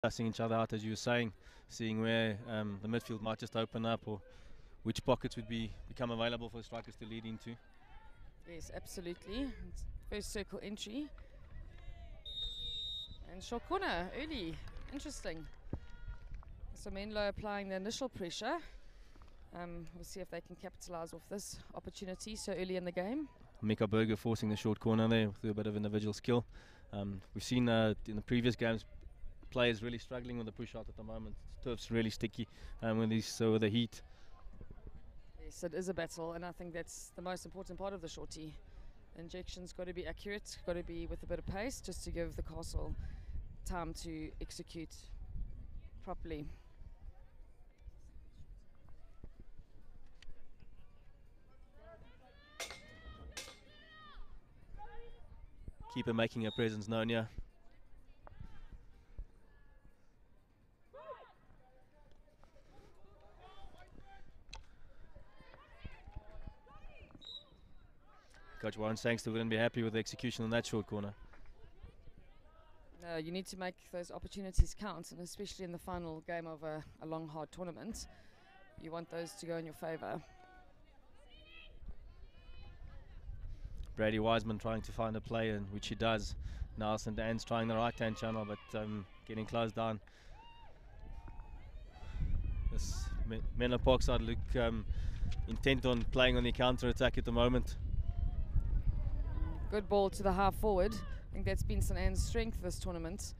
sussing each other out, as you were saying, seeing where the midfield might just open up or which pockets would become available for strikers to lead into. Yes, absolutely. It's first circle entry. And short corner, early. Interesting. So Menlo applying the initial pressure. We'll see if they can capitalise off this opportunity so early in the game. Mika Berger forcing the short corner there with a bit of individual skill. We've seen in the previous games players really struggling with the push out at the moment. Turf's really sticky with the heat. Yes, it is a battle, and I think that's the most important part of the shorty. Injection's got to be accurate, got to be with a bit of pace, just to give the castle time to execute properly. Keeper making a presence known here. Coach Warren Sangster wouldn't be happy with the execution on that short corner. You need to make those opportunities count, and especially in the final game of a long, hard tournament, you want those to go in your favour. Brady Wiseman trying to find a play, which he does. Now St Anne's trying the right-hand channel, but getting closed down. This Menlopark side look intent on playing on the counter-attack at the moment. Good ball to the half forward. I think that's been St Anne's strength this tournament.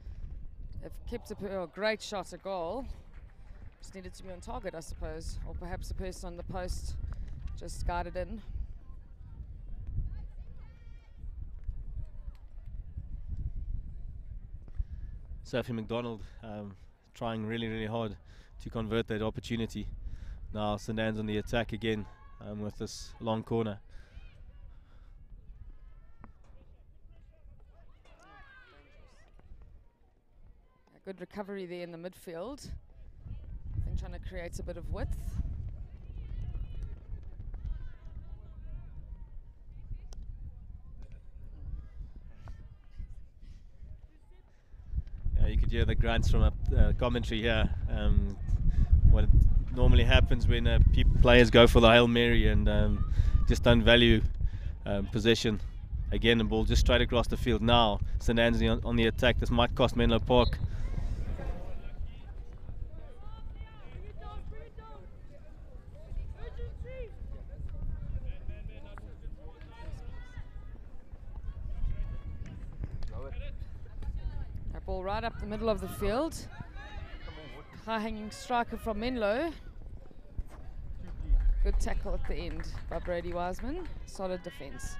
They've kept a great shot, a goal. Just needed to be on target, I suppose, or perhaps the person on the post just guided in. Sophie McDonald trying really, really hard to convert that opportunity. Now St Anne's on the attack again with this long corner. A good recovery there in the midfield. I think trying to create a bit of width. You could hear the grunts from a commentary here. What normally happens when players go for the Hail Mary and just don't value possession. Again, the ball just straight across the field now. St Anne's on the attack. This might cost Menlopark. Ball right up the middle of the field. High-hanging striker from Menlo. Good tackle at the end by Brady Wiseman. Solid defence.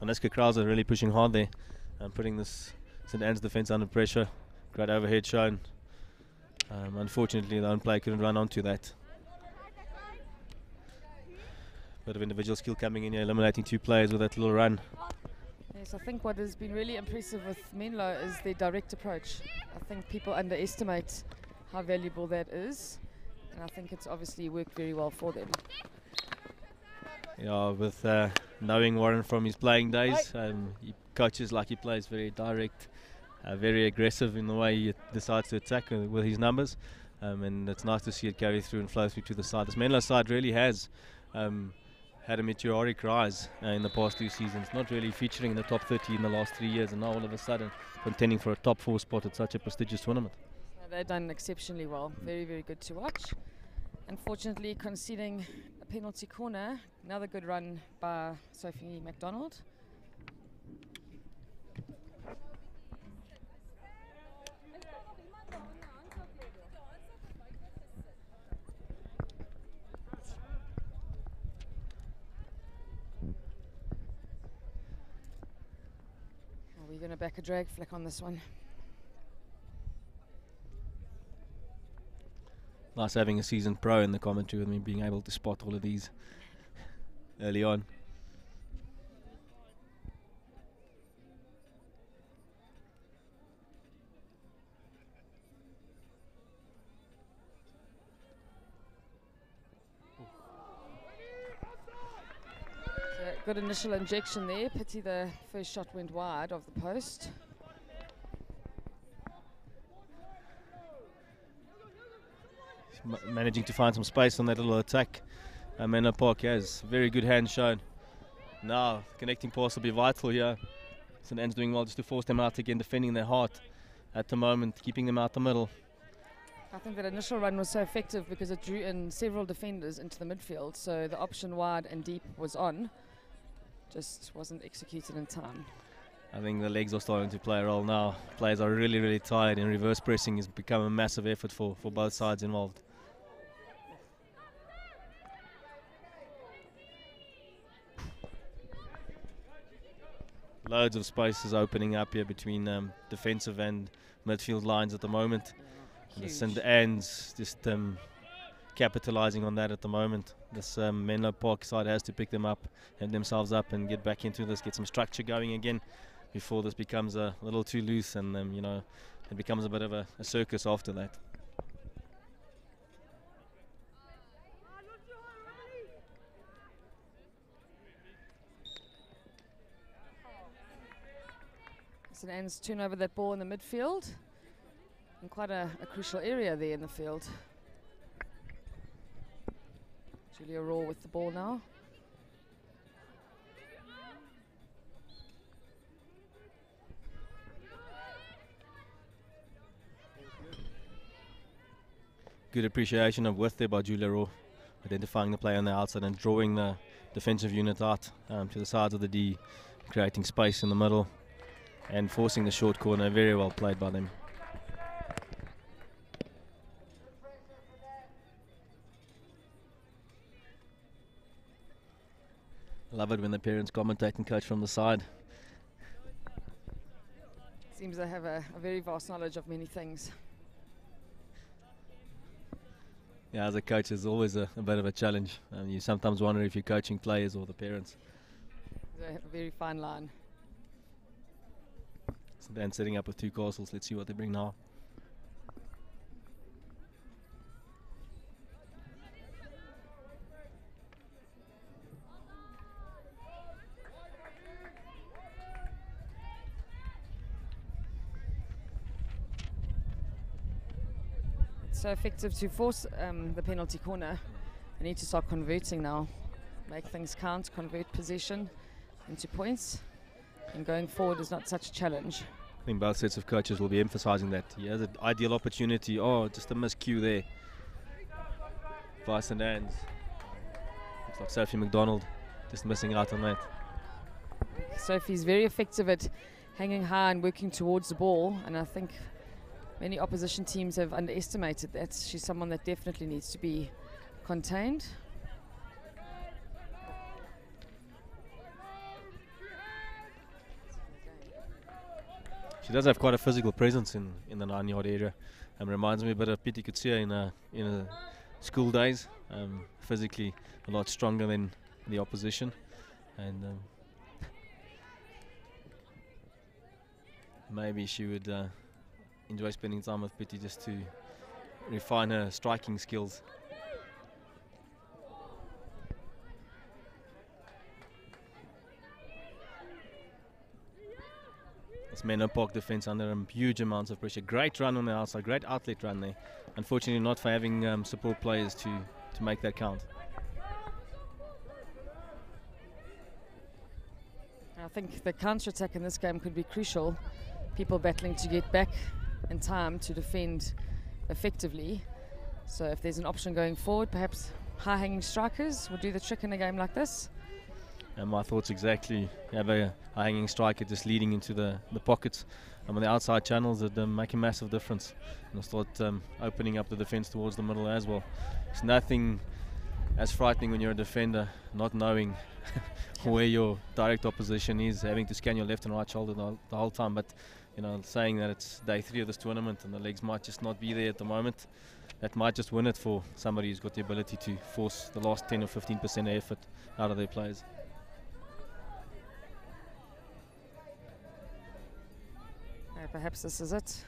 Aniska Krauser really pushing hard there and putting this St Anne's defence under pressure. Great overhead shown. Unfortunately, the own player couldn't run onto that. Bit of individual skill coming in here, eliminating two players with that little run. Yes, I think what has been really impressive with Menlo is their direct approach. I think people underestimate how valuable that is, and I think it's obviously worked very well for them. Yeah, with knowing Warren from his playing days, he coaches like he plays very direct, very aggressive in the way he decides to attack with his numbers, and it's nice to see it carry through and flow through to the side. This Menlo side really has had a meteoric rise in the past 2 seasons, not really featuring in the top 30 in the last 3 years, and now all of a sudden contending for a top 4 spot at such a prestigious tournament. They've done exceptionally well, very, very good to watch. Unfortunately, conceding a penalty corner. Another good run by Sophie McDonald. We're going to back a drag flick on this one. Nice having a seasoned pro in the commentary with me, being able to spot all of these early on. Good initial injection there. Pity the first shot went wide of the post. Managing to find some space on that little attack. Menlopark has very good hands shown. Now, connecting pass will be vital here. St. Anne's doing well just to force them out again, defending their heart at the moment, keeping them out the middle. I think that initial run was so effective because it drew in several defenders into the midfield, so the option wide and deep was on, just wasn't executed in time. I think the legs are starting to play a role now. Players are really, really tired, and reverse pressing has become a massive effort for both sides involved. Loads of spaces opening up here between defensive and midfield lines at the moment. And the St. Anne's just capitalising on that at the moment. This Menlopark side has to pick them up and themselves up and get back into this, get some structure going again before this becomes a little too loose and it becomes a bit of a circus after that. St. Anne's turn over that ball in the midfield, in quite a crucial area there in the field. Julia Raw with the ball now. Good appreciation of width there by Julia Raw, identifying the player on the outside and drawing the defensive unit out to the sides of the D, creating space in the middle and forcing the short corner. Very well played by them. Love it when the parents commentate and coach from the side. Seems they have a very vast knowledge of many things. Yeah, as a coach, it's always a bit of a challenge. You sometimes wonder if you're coaching players or the parents. They have a very fine line. So then setting up with two castles. Let's see what they bring now. It's so effective to force the penalty corner. They need to start converting now. Make things count, convert possession into points. And going forward is not such a challenge. I think both sets of coaches will be emphasizing that. He has an ideal opportunity. Oh, just a miscue there. By St. Anne's. Looks like Sophie McDonald just missing out on that. Sophie's very effective at hanging high and working towards the ball, and I think many opposition teams have underestimated that. She's someone that definitely needs to be contained. She does have quite a physical presence in the 9-yard area. Reminds me a bit of Piti Kutsia in her school days. Physically a lot stronger than the opposition, and maybe she would enjoy spending time with Piti just to refine her striking skills. This Menlopark defense under huge amounts of pressure. Great run on the outside, great outlet run there. Unfortunately not for having support players to make that count. I think the counter-attack in this game could be crucial. People battling to get back in time to defend effectively. So if there's an option going forward, perhaps high-hanging strikers will do the trick in a game like this. And my thoughts exactly. You have a hanging striker just leading into the pockets. On the outside channels that make a massive difference. And start opening up the defence towards the middle as well. It's nothing as frightening when you're a defender, not knowing where your direct opposition is, having to scan your left and right shoulder the whole time. But saying that it's day 3 of this tournament and the legs might just not be there at the moment, that might just win it for somebody who's got the ability to force the last 10 or 15% effort out of their players. Perhaps this is it.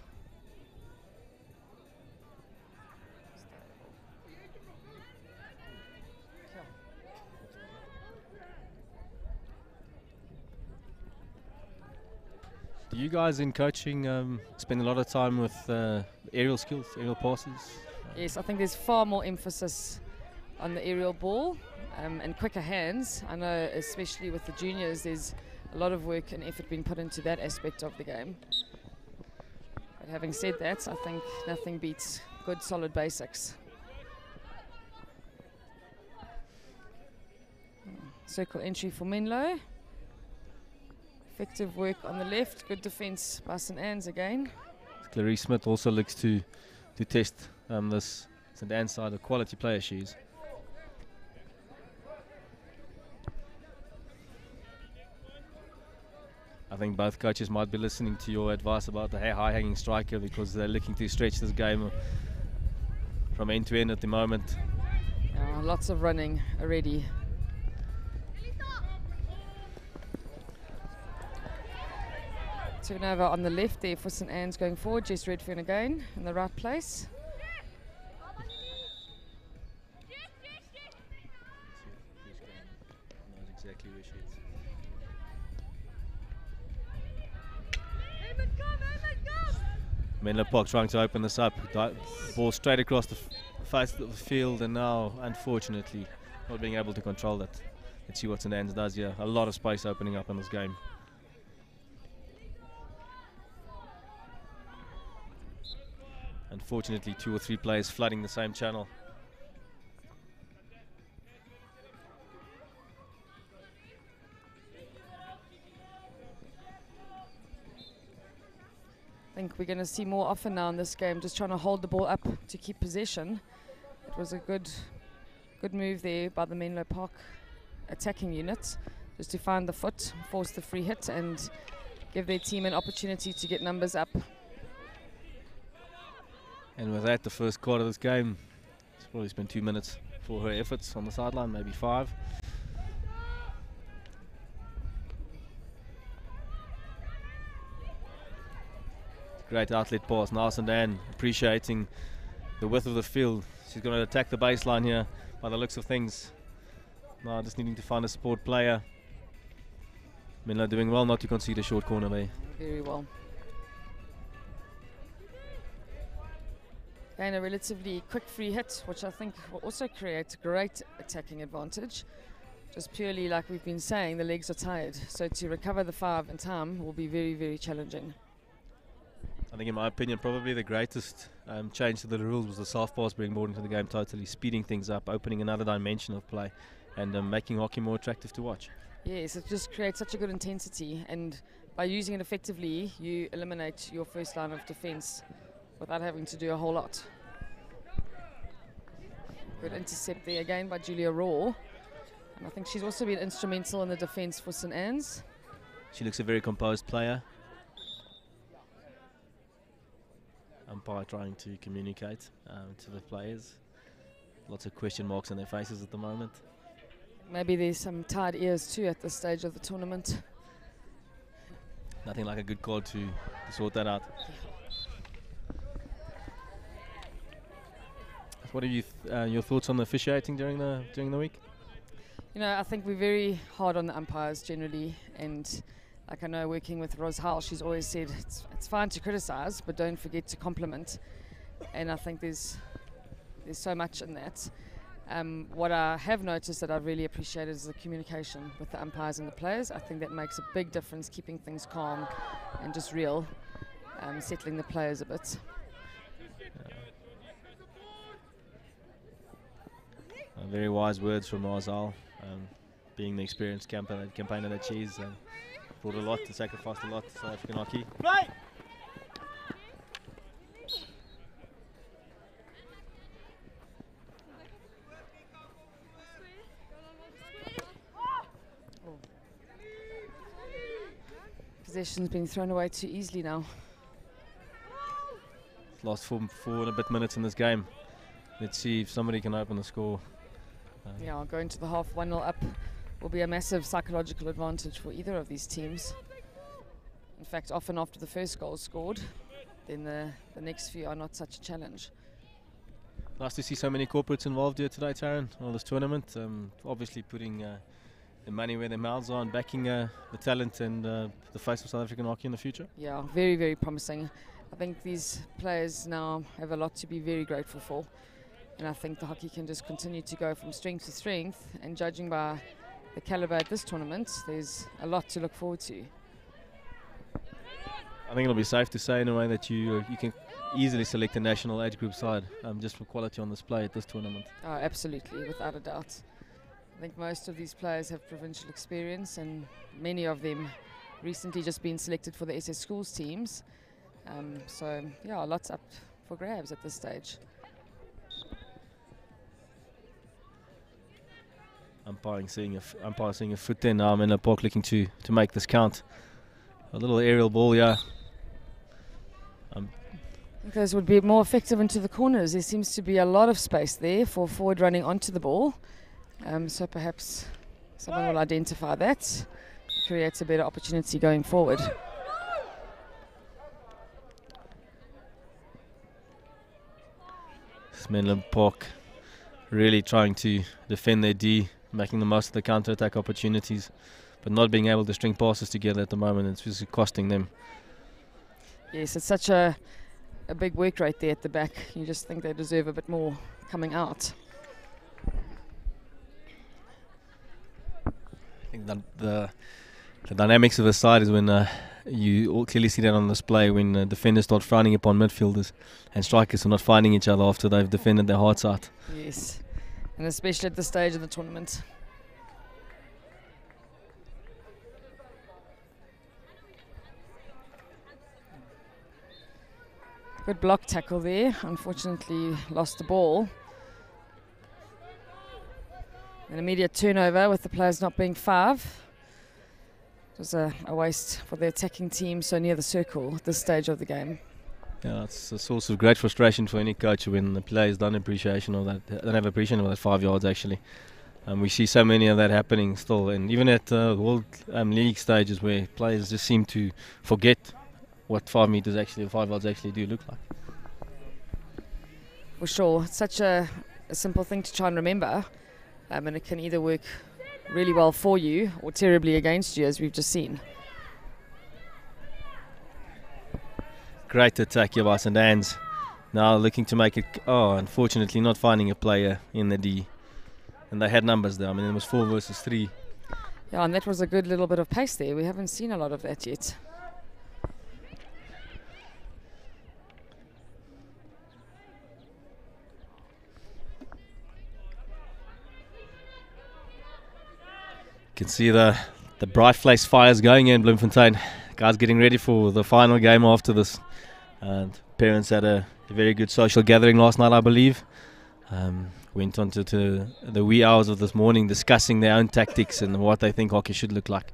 You guys in coaching spend a lot of time with aerial skills, aerial passes. Yes, I think there's far more emphasis on the aerial ball and quicker hands. I know especially with the juniors there's a lot of work and effort being put into that aspect of the game. But having said that, I think nothing beats good solid basics. Circle entry for Menlo. Effective work on the left, good defence by St Anne's again. Clarice Smith also looks to test this St Anne's side, a quality player she is. I think both coaches might be listening to your advice about the high-hanging striker, because they're looking to stretch this game from end to end at the moment. Lots of running already. Turnover on the left there for St Anne's going forward. Jess Redfern again in the right place. Exactly where she is. Menlopark trying to open this up. Ball straight across the face of the field, and now, unfortunately, not being able to control that. Let's see what St Anne's does here. A lot of space opening up in this game. Unfortunately, 2 or 3 players flooding the same channel. I think we're going to see more often now in this game, just trying to hold the ball up to keep possession. It was a good move there by the Menlopark attacking unit, just to find the foot, force the free hit and give their team an opportunity to get numbers up. And with that, the first quarter of this game, it's probably spent 2 minutes for her efforts on the sideline, maybe 5. Great outlet pass. Now St Anne appreciating the width of the field. She's going to attack the baseline here by the looks of things. Now just needing to find a support player. Menlo doing well not to concede a short corner there. Very well. And a relatively quick free hit, which I think will also create great attacking advantage. Just purely like we've been saying, the legs are tired. So to recover the 5 in time will be very, very challenging. I think in my opinion probably the greatest change to the rules was the soft pass being brought into the game, totally speeding things up, opening another dimension of play and making hockey more attractive to watch. Yes, it just creates such a good intensity, and by using it effectively you eliminate your first line of defence without having to do a whole lot. Good intercept there again by Julia Raw, and I think she's also been instrumental in the defence for St Anne's. She looks a very composed player. Umpire trying to communicate to the players. Lots of question marks on their faces at the moment. Maybe there's some tired ears too at this stage of the tournament. Nothing like a good call to sort that out. What are your thoughts on the officiating during the week? You know, I think we're very hard on the umpires generally, and like I know working with Ros Hull, she's always said it's fine to criticise, but don't forget to compliment. And I think there's so much in that. What I have noticed that I've really appreciated is the communication with the umpires and the players. I think that makes a big difference, keeping things calm and just real, settling the players a bit. Very wise words from Ros-Al, being the experienced campaigner that she is. Brought a lot, sacrificed a lot to South African hockey. Right. Possession's been thrown away too easily now. Last four and a bit minutes in this game. Let's see if somebody can open the score. Yeah, going to the half 1-0 up will be a massive psychological advantage for either of these teams. In fact, often after the first goal is scored, then the next few are not such a challenge. Nice to see so many corporates involved here today, Taryn, on this tournament. Obviously putting the money where their mouths are and backing the talent and the face of South African hockey in the future? Yeah, very, very promising. I think these players now have a lot to be very grateful for. And I think the hockey can just continue to go from strength to strength. And judging by the calibre at this tournament, there's a lot to look forward to. I think it'll be safe to say in a way that you can easily select a national age group side just for quality on display at this tournament. Oh, absolutely, without a doubt. I think most of these players have provincial experience, and many of them recently just been selected for the SS Schools teams. So, yeah, lots up for grabs at this stage. Umpire seeing a foot there now. Menlopark looking to make this count. A little aerial ball, yeah. I think those would be more effective into the corners. There seems to be a lot of space there for forward running onto the ball. So perhaps someone will identify that. Creates a better opportunity going forward. Menlopark really trying to defend their D, making the most of the counter-attack opportunities, but not being able to string passes together at the moment. It's just costing them. Yes, it's such a big work rate there at the back. You just think they deserve a bit more coming out. I think that the dynamics of the side is when you all clearly see that on display when defenders start frowning upon midfielders and strikers are not finding each other after they've defended their hearts out. Yes, and especially at this stage of the tournament. Good block tackle there. Unfortunately lost the ball. An immediate turnover with the players not being 5. It was a waste for the attacking team so near the circle at this stage of the game. Yeah, it's a source of great frustration for any coach when the players don't have appreciation of that 5 yards actually. We see so many of that happening still, and even at World League stages where players just seem to forget what 5 yards actually do look like. For sure, it's such a simple thing to try and remember, and it can either work really well for you or terribly against you, as we've just seen. Great attack here by St. Anne's. Now looking to make it, unfortunately not finding a player in the D. And they had numbers there. I mean, it was 4 versus 3. Yeah, and that was a good little bit of pace there. We haven't seen a lot of that yet. You can see the bright face fires going in Bloemfontein. Guys getting ready for the final game after this. And parents had a very good social gathering last night, I believe. Went on to the wee hours of this morning discussing their own tactics and what they think hockey should look like.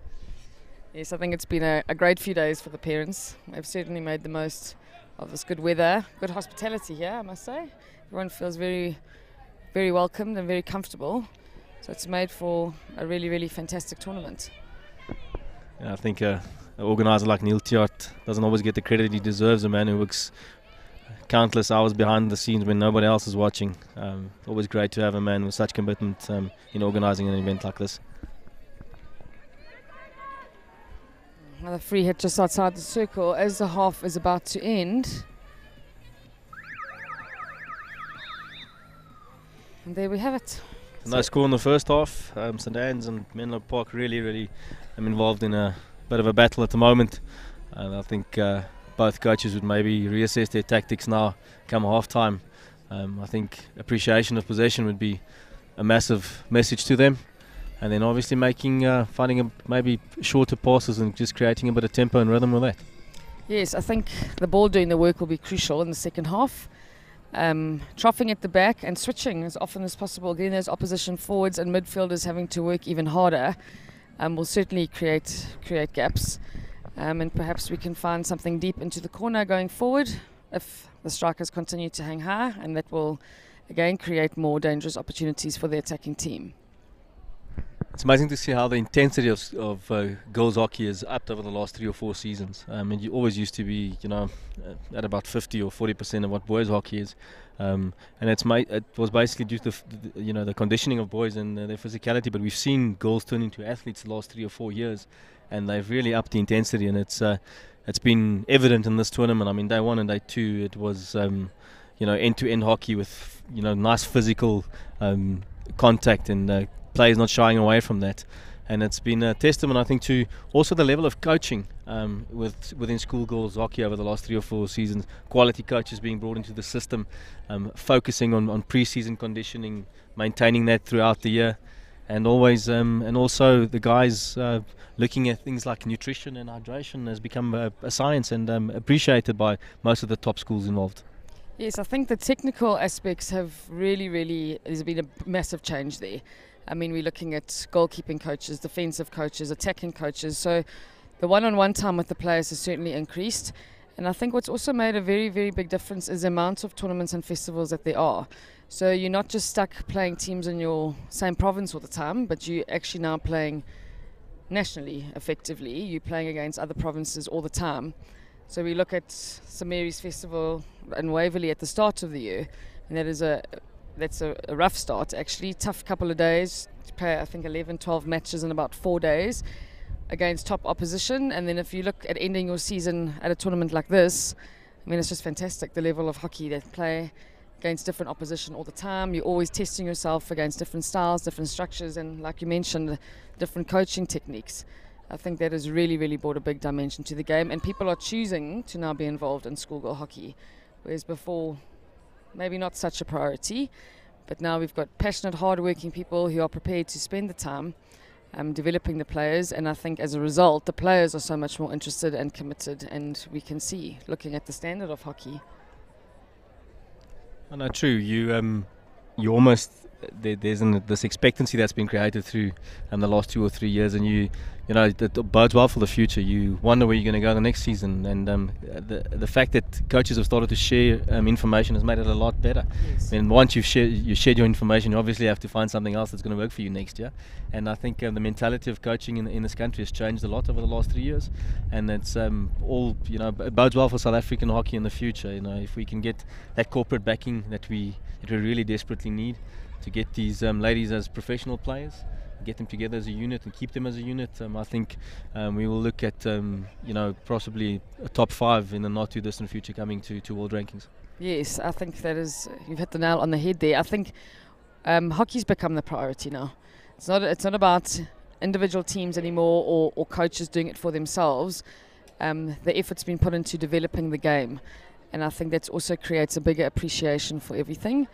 Yes, I think it's been a great few days for the parents. They've certainly made the most of this good weather, good hospitality here, I must say. Everyone feels very, very welcomed and very comfortable. So it's made for a really, really fantastic tournament. Yeah, I think an organiser like Neil Tiart doesn't always get the credit he deserves, a man who works countless hours behind the scenes when nobody else is watching. Always great to have a man with such commitment in organising an event like this. Another free hit just outside the circle as the half is about to end. And there we have it. No score in the first half. St. Anne's and Menlopark really involved in a bit of a battle at the moment. And I think both coaches would maybe reassess their tactics now come half time. I think appreciation of possession would be a massive message to them. And then obviously finding maybe shorter passes and just creating a bit of tempo and rhythm with that. Yes, I think the ball doing the work will be crucial in the second half. Troughing at the back and switching as often as possible, getting those opposition forwards and midfielders having to work even harder will certainly create gaps. And perhaps we can find something deep into the corner going forward if the strikers continue to hang high, and that will again create more dangerous opportunities for the attacking team. It's amazing to see how the intensity of girls hockey is upped over the last 3 or 4 seasons. And you always used to be, at about 50 or 40% of what boys hockey is. And it was basically due to the conditioning of boys and their physicality. But we've seen girls turn into athletes the last 3 or 4 years, and they've really upped the intensity. And it's been evident in this tournament. I mean, day 1 and day 2, it was end-to-end hockey with nice physical contact and players not shying away from that. And it's been a testament, I think, to also the level of coaching within schoolgirls hockey over the last 3 or 4 seasons. Quality coaches being brought into the system, focusing on pre-season conditioning, maintaining that throughout the year, and always and also the guys looking at things like nutrition and hydration has become a science and appreciated by most of the top schools involved. Yes, I think the technical aspects have really, there's been a massive change there. I mean, we're looking at goalkeeping coaches, defensive coaches, attacking coaches. So the one-on-one time with the players has certainly increased. And I think what's also made a very big difference is the amount of tournaments and festivals that there are. So you're not just stuck playing teams in your same province all the time, but you're actually now playing nationally, effectively. You're playing against other provinces all the time. So we look at St Mary's Festival in Waverley at the start of the year, and that's a rough start, actually. Tough couple of days to play, I think 11, 12 matches in about 4 days against top opposition. And then if you look at ending your season at a tournament like this, I mean, it's just fantastic, the level of hockey they play against different opposition all the time. You're always testing yourself against different styles, different structures, and like you mentioned, different coaching techniques. I think that has really brought a big dimension to the game, and people are choosing to now be involved in schoolgirl hockey, whereas before maybe not such a priority. But now we've got passionate, hard-working people who are prepared to spend the time developing the players, and I think as a result the players are so much more interested and committed, and we can see, looking at the standard of hockey. I know, true. You almost there's this expectancy that's been created through the last 2 or 3 years, and it bodes well for the future. You wonder where you're going to go the next season, and the fact that coaches have started to share information has made it a lot better. Yes. And once you've shared your information, you obviously have to find something else that's going to work for you next year. And I think the mentality of coaching in this country has changed a lot over the last 3 years, and it's all it bodes well for South African hockey in the future. If we can get that corporate backing that we really desperately need to get these ladies as professional players, get them together as a unit and keep them as a unit, I think we will look at possibly a top 5 in the not too distant future coming to world rankings. Yes, I think you've hit the nail on the head there. I think hockey's become the priority now. It's not about individual teams anymore or coaches doing it for themselves. The effort's been put into developing the game, and I think that also creates a bigger appreciation for everything.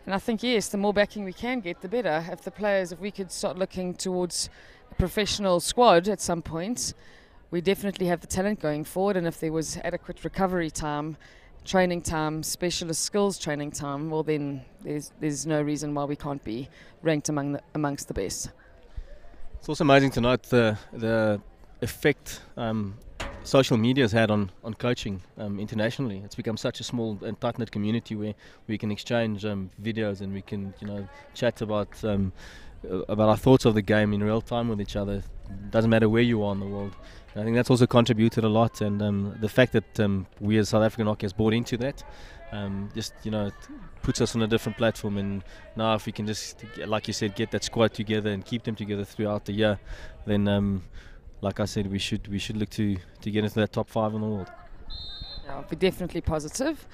And I think, yes, the more backing we can get, the better. If we could start looking towards a professional squad at some point, we definitely have the talent going forward. And if there was adequate recovery time, training time, specialist skills training time, well, then there's no reason why we can't be ranked amongst the best. It's also amazing to note the effect social media has had on coaching internationally. It's become such a small and tight-knit community where we can exchange videos, and we can chat about our thoughts of the game in real time with each other. It doesn't matter where you are in the world. And I think that's also contributed a lot, and the fact that we as South African hockey has bought into that it puts us on a different platform. And now if we can just, like you said, get that squad together and keep them together throughout the year, then like I said, we should look to get into that top 5 in the world. Yeah, we're definitely positive.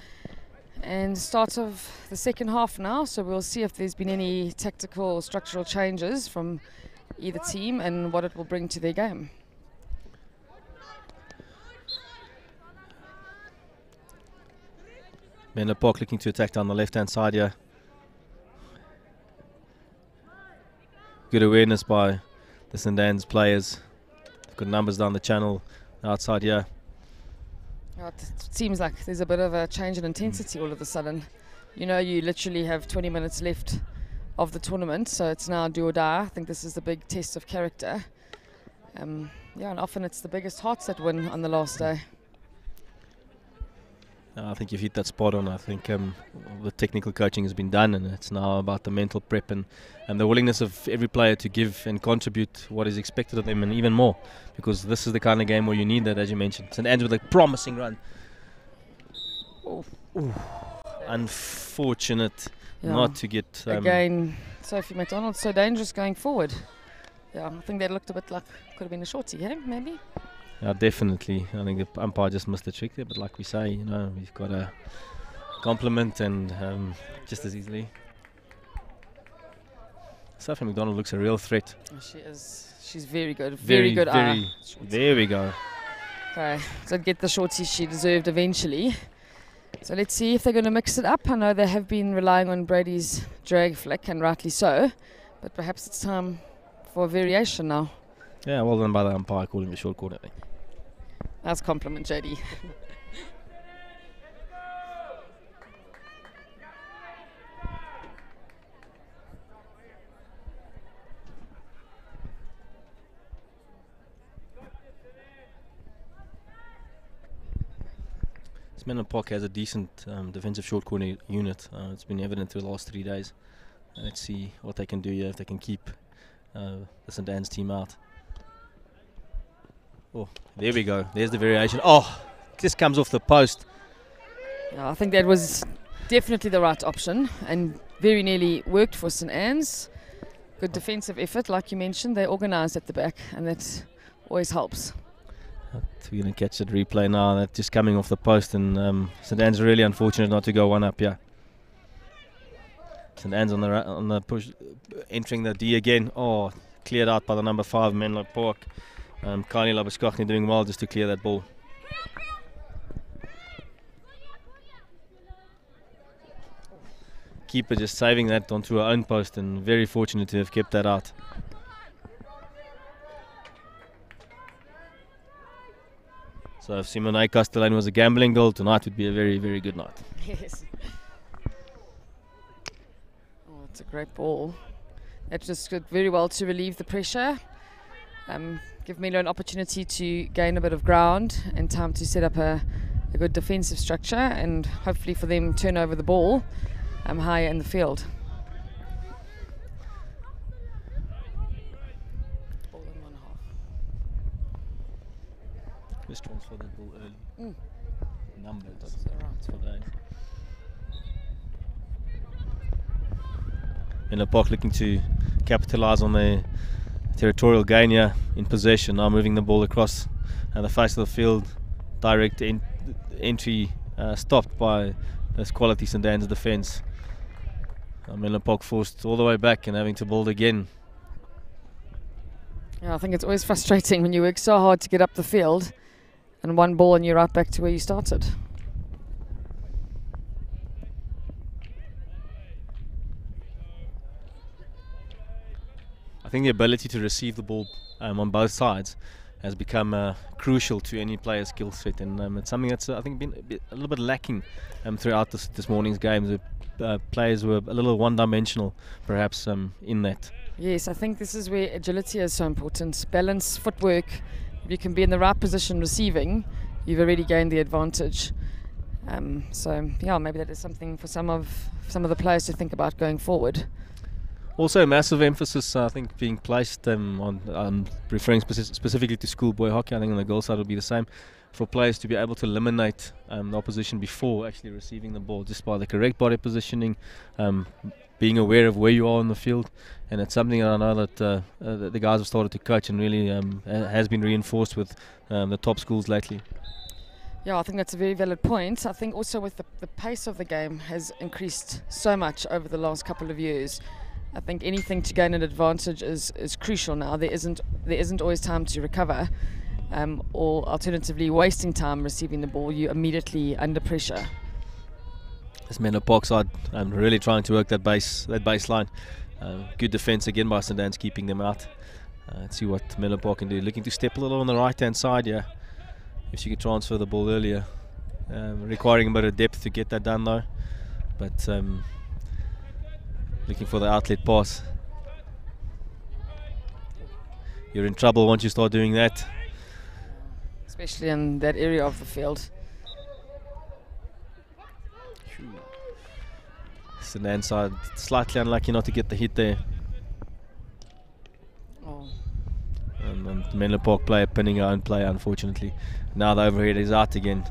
And start of the second half now, so we'll see if there's been any tactical or structural changes from either team and what it will bring to their game. Menlopark looking to attack down the left-hand side here. Good awareness by the St Anne's players. Good numbers down the channel outside here. It seems like there's a bit of a change in intensity all of a sudden. You literally have 20 minutes left of the tournament, so it's now do or die. I think this is the big test of character. And often it's the biggest hearts that win on the last day. I think you've hit that spot on. I think the technical coaching has been done, and it's now about the mental prep and the willingness of every player to give and contribute what is expected of them, and even more, because this is the kind of game where you need that, as you mentioned. St. Anne's with a promising run. Ooh. Unfortunate not to get... Again, Sophie McDonald so dangerous going forward. Yeah, I think that looked a bit like could have been a shorty, yeah, maybe? Yeah, definitely. I think the umpire just missed the trick there, but like we say, you know, we've got a compliment and just as easily. Sophie McDonald looks a real threat. Oh, she is. She's very good. Very good eye. There we go. Okay, so get the shorty she deserved eventually. So let's see if they're going to mix it up. I know they have been relying on Brady's drag flick, and rightly so, but perhaps it's time for a variation now. Yeah, well done by the umpire calling the short corner. That's compliment, JD. Menlopark has a decent defensive short corner unit. It's been evident through the last 3 days. Let's see what they can do here, if they can keep the St. Anne's team out. Oh, there we go. There's the variation. Oh, this comes off the post. Yeah, I think that was definitely the right option and very nearly worked for St. Anne's. Good defensive effort, like you mentioned. They're organised at the back, and that always helps. We're going to catch that replay now. That's just coming off the post, and St. Anne's really unfortunate not to go one up here. St. Anne's on the push, entering the D again. Oh, cleared out by the number 5, Menlopark. Kylie Labuskachny doing well just to clear that ball. Keeper just saving that onto her own post, and very fortunate to have kept that out. So if Simone Castellane was a gambling goal, tonight would be a very, very good night. Yes. Oh, it's a great ball. That just did very well to relieve the pressure. Give Melo an opportunity to gain a bit of ground and time to set up a good defensive structure, and hopefully for them turn over the ball higher in the field. Ball in 1/2. Let's transfer that ball early. Numbers. That's right. For days. Menlopark looking to capitalise on their territorial gain here in possession, now moving the ball across the face of the field. Direct entry stopped by this quality St. Anne's defence. Menlopark forced all the way back and having to build again. Yeah, I think it's always frustrating when you work so hard to get up the field and one ball and you're right back to where you started. I think the ability to receive the ball on both sides has become crucial to any player's skill set, and it's something that's I think been a little bit lacking throughout this morning's games. Players were a little one-dimensional, perhaps, in that. Yes, I think this is where agility is so important. Balance, footwork. If you can be in the right position receiving, you've already gained the advantage. So yeah, maybe that is something for some of the players to think about going forward. Also, massive emphasis, I think, being placed on referring specifically to schoolboy hockey. I think on the girls' side will be the same, for players to be able to eliminate the opposition before actually receiving the ball, just by the correct body positioning, being aware of where you are in the field. And it's something that I know that the guys have started to coach, and really has been reinforced with the top schools lately. Yeah, I think that's a very valid point. I think also with the pace of the game has increased so much over the last couple of years. I think anything to gain an advantage is crucial now. There isn't always time to recover, or alternatively wasting time receiving the ball. You're immediately under pressure. This Menlopark side, I'm really trying to work that baseline. Good defence again by St. Anne's, keeping them out. Let's see what Menlopark can do. Looking to step a little on the right hand side, yeah. If she could transfer the ball earlier, requiring a bit of depth to get that done though. But looking for the outlet pass. You're in trouble once you start doing that. Especially in that area of the field. St. Anne's side slightly unlucky not to get the hit there. Oh. And the Menlopark player pinning her own player, unfortunately. Now the overhead is out again.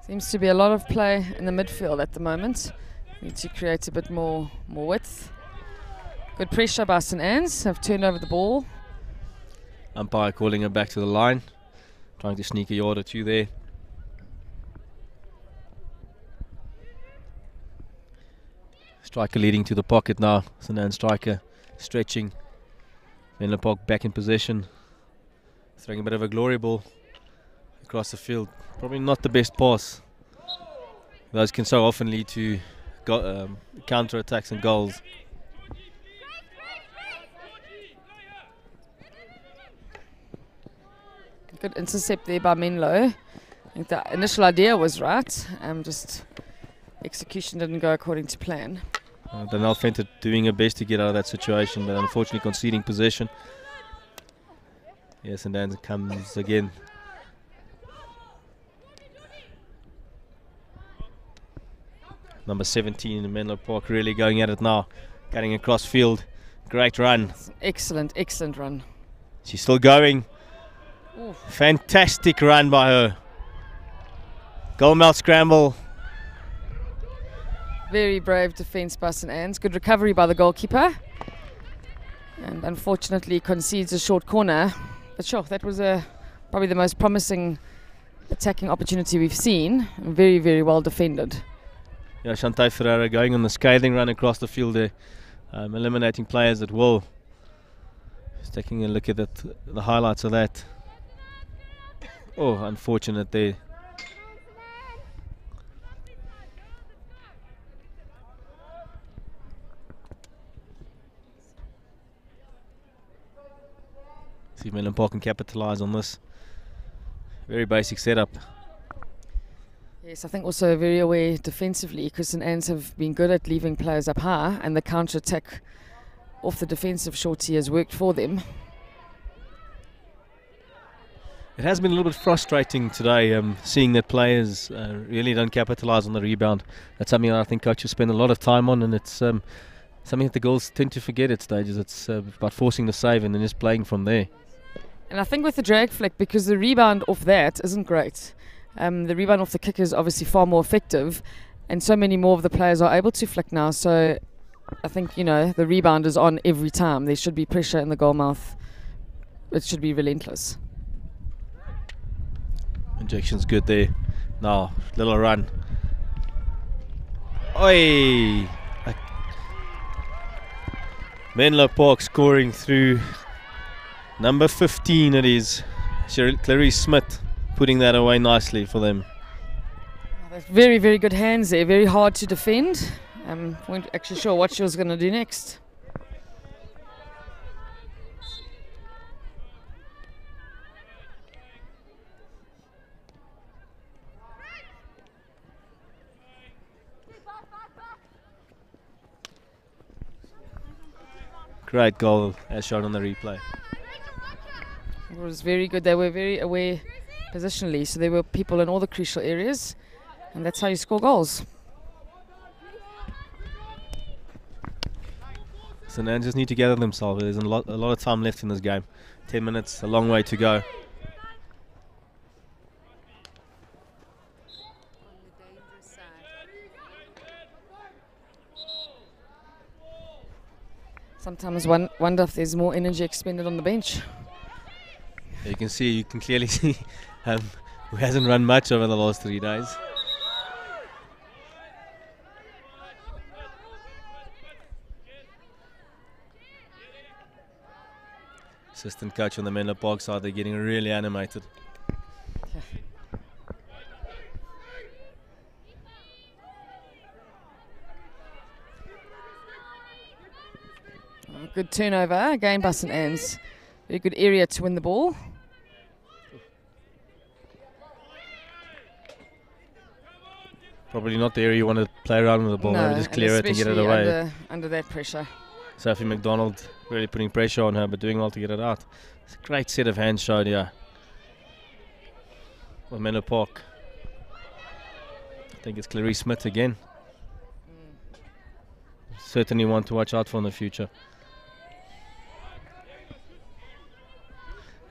Seems to be a lot of play in the midfield at the moment. Need to create a bit more width. Good pressure by St. Anne's. Have turned over the ball. Umpire calling her back to the line, trying to sneak a yard or two there. Striker leading to the pocket now. St. Anne's striker stretching. Menlopark back in possession. Throwing a bit of a glory ball across the field. Probably not the best pass. Those can so often lead to counter attacks and goals. Good intercept there by Menlo. I think the initial idea was right. Just execution didn't go according to plan. Danelle Fenter doing her best to get out of that situation, but unfortunately conceding possession. Yes, and then comes again. Number 17 in Menlopark really going at it now. Cutting across field. Great run. Excellent run. She's still going. Oof. Fantastic run by her. Goal mouth scramble. Very brave defence by St. Anne's. Good recovery by the goalkeeper. And unfortunately concedes a short corner. But sure, that was probably the most promising attacking opportunity we've seen. Very, very well defended. Yeah, Chantal Ferreira going on the scathing run across the field there, eliminating players at will. Just taking a look at the highlights of that. Oh, unfortunate there. See if Menlopark can capitalise on this. Very basic setup. Yes, I think also very aware defensively, because St. Anne's have been good at leaving players up high, and the counter-attack off the defensive shorty has worked for them. It has been a little bit frustrating today, seeing that players really don't capitalise on the rebound. That's something that I think coaches spend a lot of time on, and it's something that the girls tend to forget at stages. It's about forcing the save and then just playing from there. And I think with the drag flick, because the rebound off that isn't great. The rebound off the kick is obviously far more effective, and so many more of the players are able to flick now. So I think, the rebound is on every time. There should be pressure in the goal mouth. It should be relentless. Injection's good there. Now, little run. Oi! Menlopark scoring through number 15 it is. Clarice Smith putting that away nicely for them. That's very, very good hands there. Very hard to defend. Weren't actually sure what she was going to do next. Great goal as shown on the replay. It was very good. They were very aware positionally, so there were people in all the crucial areas, and that's how you score goals. St. Anne's just need to gather themselves. There's a lot of time left in this game. 10 minutes, a long way to go. Sometimes wonder if there's more energy expended on the bench. You can clearly see who hasn't run much over the last 3 days. Assistant coach on the Menlopark side, they're getting really animated. Yeah. Good turnover again by St. Anne's. Very good area to win the ball. Probably not the area you want to play around with the ball. No, Maybe just clear it and get it away. Under that pressure. Sophie McDonald really putting pressure on her, but doing well to get it out. It's a great set of hands showed here. Well, Menlopark. I think it's Clarice Smith again. Certainly one to watch out for in the future.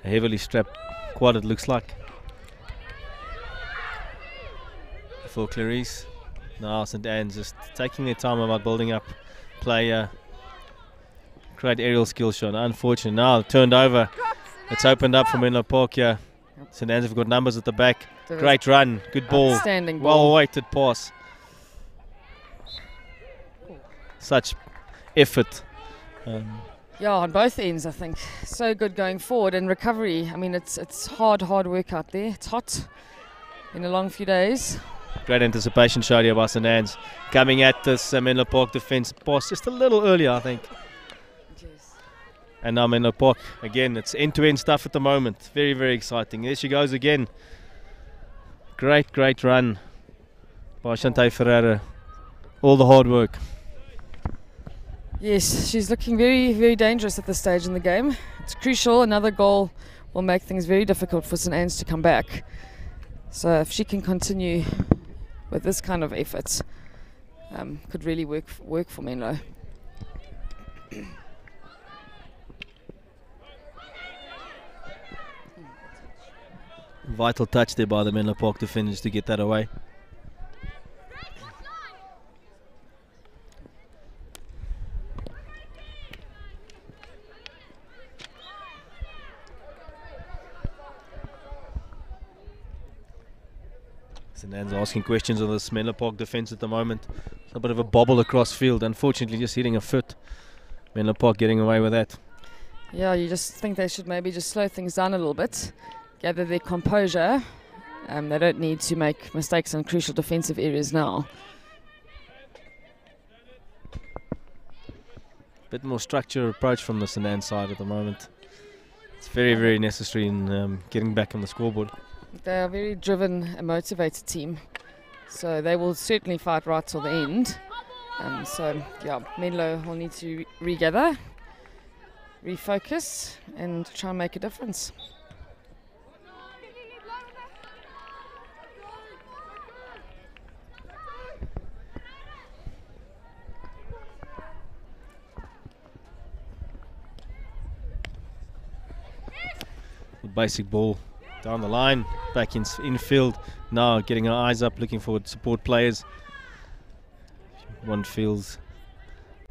A heavily strapped quad it looks like. For Clarice. Now St Anne's just taking their time about building up play. Great aerial skill shot. Unfortunate. Now turned over. It's opened up for Menlopark here. St Anne's have got numbers at the back. Great run. Good ball. Outstanding ball. Well weighted pass. Such effort. Yeah, on both ends, I think. So good going forward and recovery. I mean, it's hard work out there. It's hot. Been a long few days. Great anticipation shot here by St Anne's. Coming at this Menlopark defence pass just a little earlier, I think. Yes. And now Menlopark, again, it's end-to-end stuff at the moment. Very, very exciting. There she goes again. Great run by Chantay Ferreira. All the hard work. Yes, she's looking very, very dangerous at this stage in the game. It's crucial. Another goal will make things very difficult for St Anne's to come back. So if she can continue with this kind of effort, could really work for Menlo. Vital touch there by the Menlopark defenders to get that away. St Anne's asking questions of this Menlopark defence at the moment. It's a bit of a bobble across field, unfortunately just hitting a foot. Menlopark getting away with that. Yeah, you just think they should maybe just slow things down a little bit, gather their composure. They don't need to make mistakes in crucial defensive areas now. Bit more structured approach from the St Anne's side at the moment. It's very, very necessary in getting back on the scoreboard. They are a very driven and motivated team, so they will certainly fight right till the end. So yeah, Menlo will need to regather, refocus and try and make a difference. The basic ball down the line, back in field. Now getting our eyes up, looking for support players. One feels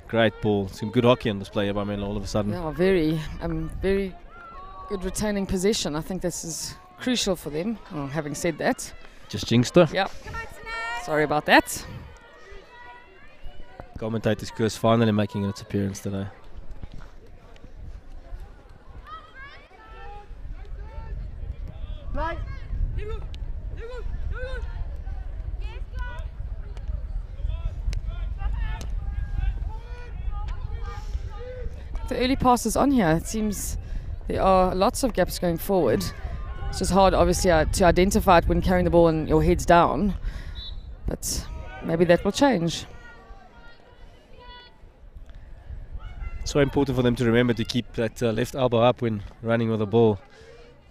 great ball. Some good hockey on display here by Menlo all of a sudden. Yeah, very good retaining possession. I think this is crucial for them. Well, having said that, just jinxed her. Yeah. Sorry about that. Commentator's curse finally making its appearance today. Right. The early passes on here, it seems there are lots of gaps going forward. It's just hard, obviously, to identify it when carrying the ball and your head's down, but maybe that will change. It's so important for them to remember to keep that left elbow up when running with the ball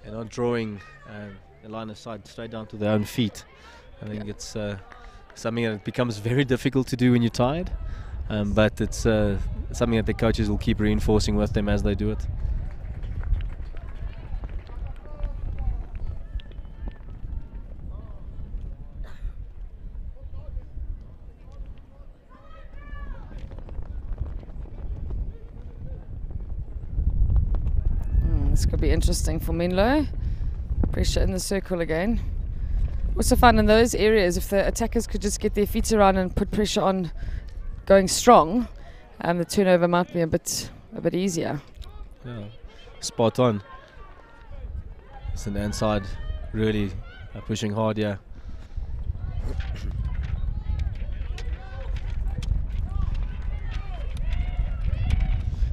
and not drawing the line of sight straight down to their own feet. I think it's something that becomes very difficult to do when you're tired, but it's something that the coaches will keep reinforcing with them as they do it. This could be interesting for Menlo. Pressure in the circle again. Also fun in those areas if the attackers could just get their feet around and put pressure on going strong, the turnover might be a bit easier. Yeah, spot on. St Anne's side really pushing hard, yeah.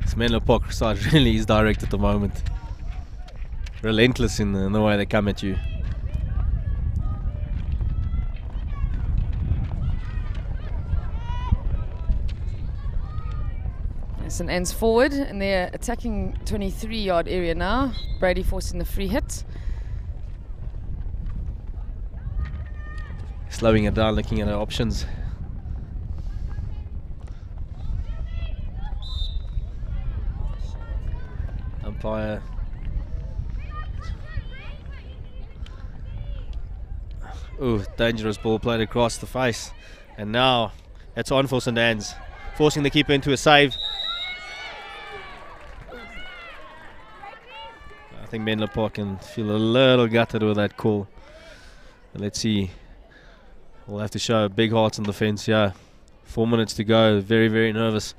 This Menlopark side really is direct at the moment. Relentless in the way they come at you. St Anne's forward in their attacking 23-yard area now. Brady forcing the free hit. Slowing it down, looking at our options. Umpire. Ooh, dangerous ball played across the face. And now it's on for St Anne's, forcing the keeper into a save. I think Menlopark can feel a little gutted with that call. But let's see. We'll have to show big hearts in defence. Yeah, 4 minutes to go. Very, very nervous.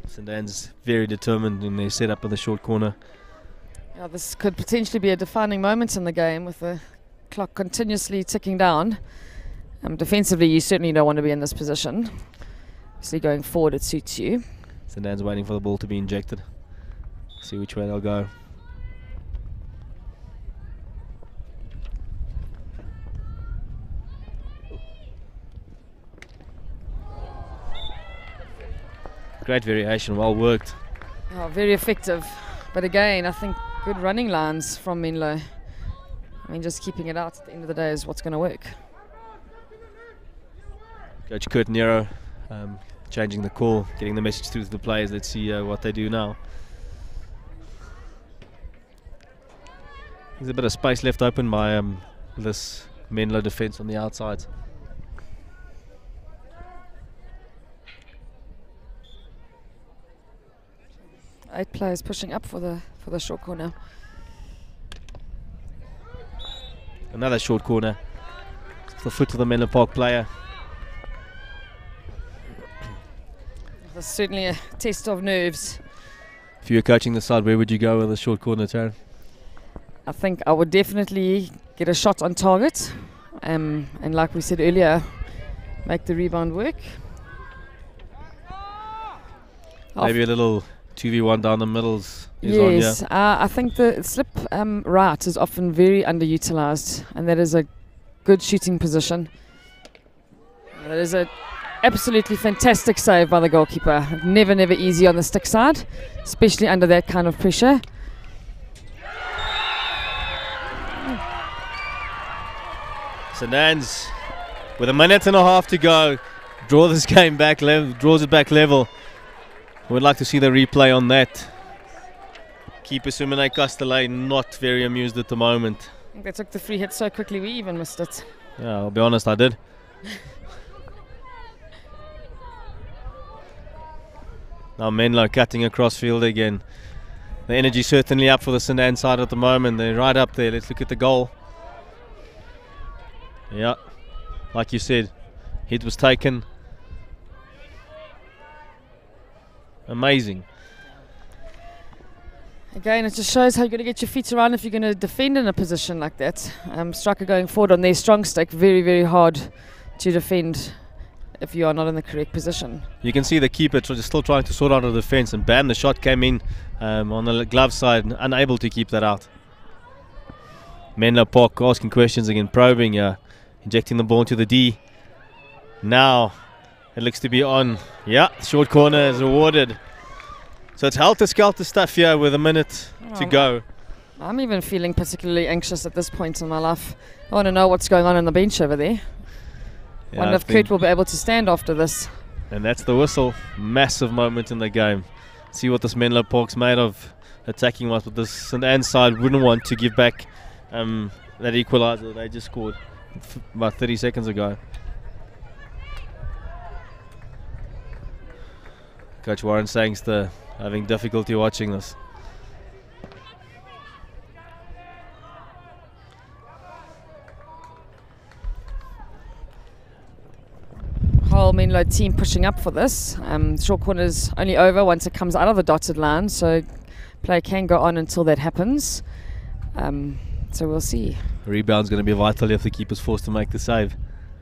St Anne's very determined in their setup of the short corner. Yeah, this could potentially be a defining moment in the game with the clock continuously ticking down. Defensively, you certainly don't want to be in this position. Obviously, going forward, it suits you. St Anne's waiting for the ball to be injected. See which way they'll go. Great variation, well worked. Oh, very effective. But again, I think good running lines from Menlo. I mean, just keeping it out at the end of the day is what's going to work. Coach Kurt Nero changing the call, getting the message through to the players. Let's see what they do now. There's a bit of space left open by this Menlo defence on the outside. Eight players pushing up for the short corner. Another short corner. It's the foot of the Menlopark player. That's certainly a test of nerves. If you were coaching the side, where would you go with a short corner, Taryn? I think I would definitely get a shot on target. And like we said earlier, make the rebound work. Maybe a little 2v1 down the middles is yes, on, yeah. I think the slip right is often very underutilized, and that is a good shooting position. That is a absolutely fantastic save by the goalkeeper. Never, never easy on the stick side, especially under that kind of pressure. St Anne's, with a minute and a half to go, draw this game back, draws it back level. We'd like to see the replay on that. Keeper Sumine Castellet not very amused at the moment. I think they took the free hit so quickly we even missed it. Yeah, I'll be honest, I did. Now Menlo cutting across field again. The energy certainly up for the St Anne side at the moment. They're right up there. Let's look at the goal. Yeah, like you said, hit was taken. Amazing. Again, it just shows how you're going to get your feet around if you're going to defend in a position like that. Striker going forward on their strong stick, very, very hard to defend if you are not in the correct position. You can see the keeper still trying to sort out a defence, and bam, the shot came in on the glove side, unable to keep that out. Menlopark asking questions again, probing, injecting the ball into the D. Now it looks to be on. Yeah, short corner is awarded. So it's helter-skelter stuff here with a minute to go. I'm even feeling particularly anxious at this point in my life. I want to know what's going on the bench over there. Yeah, wonder if Kurt will be able to stand after this. And that's the whistle. Massive moment in the game. See what this Menlopark's made of attacking wise, but this St Anne side wouldn't want to give back that equaliser they just scored about 30 seconds ago. Coach Warren saying having difficulty watching this. Whole Menlo team pushing up for this. Short corner's only over once it comes out of the dotted line, so play can go on until that happens. So we'll see. Rebound's going to be vital if the keeper's forced to make the save.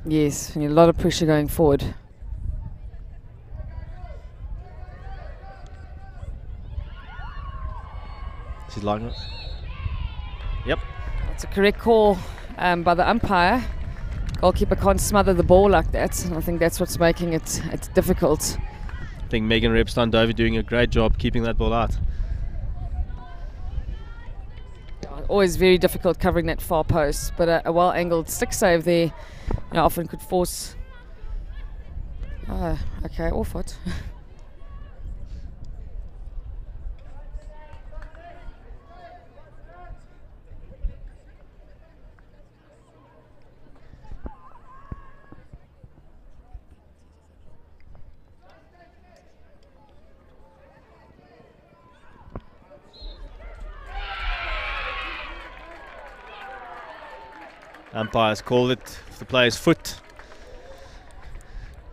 Yes, a lot of pressure going forward. his line. Yep. That's a correct call by the umpire. Goalkeeper can't smother the ball like that, and I think that's what's making it difficult. I think Megan Repstein-Dovey doing a great job keeping that ball out. Always very difficult covering that far post, but a well-angled stick save there, often could force. Oh, okay, off it. Umpire's called it with the player's foot.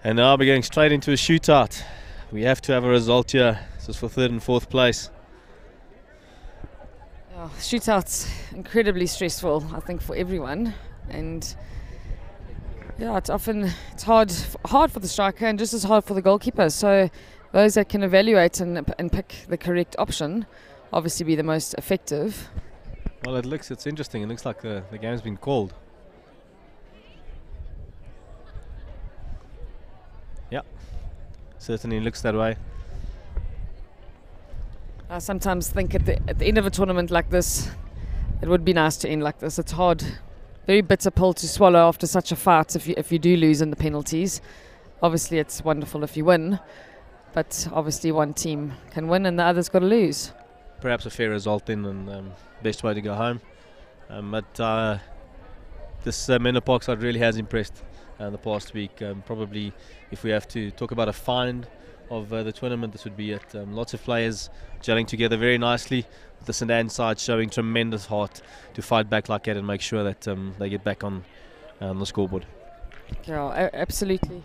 And now we're going straight into a shootout. We have to have a result here. This is for 3rd and 4th place. Shootouts incredibly stressful, I think, for everyone. And it's hard for the striker and just as hard for the goalkeeper. So those that can evaluate and pick the correct option obviously be the most effective. Well, it's interesting. It looks like the game's been called. Yeah, certainly looks that way. I sometimes think at the end of a tournament like this, it would be nice to end like this. It's hard, very bitter pill to swallow after such a fight if you do lose in the penalties. Obviously, it's wonderful if you win, but obviously one team can win and the other's got to lose. Perhaps a fair result then, and best way to go home. But this Menlopark side really has impressed the past week. Probably, if we have to talk about a find of the tournament, this would be it. Lots of players gelling together very nicely, with the St Anne's side showing tremendous heart to fight back like that and make sure that they get back on the scoreboard. Yeah, absolutely.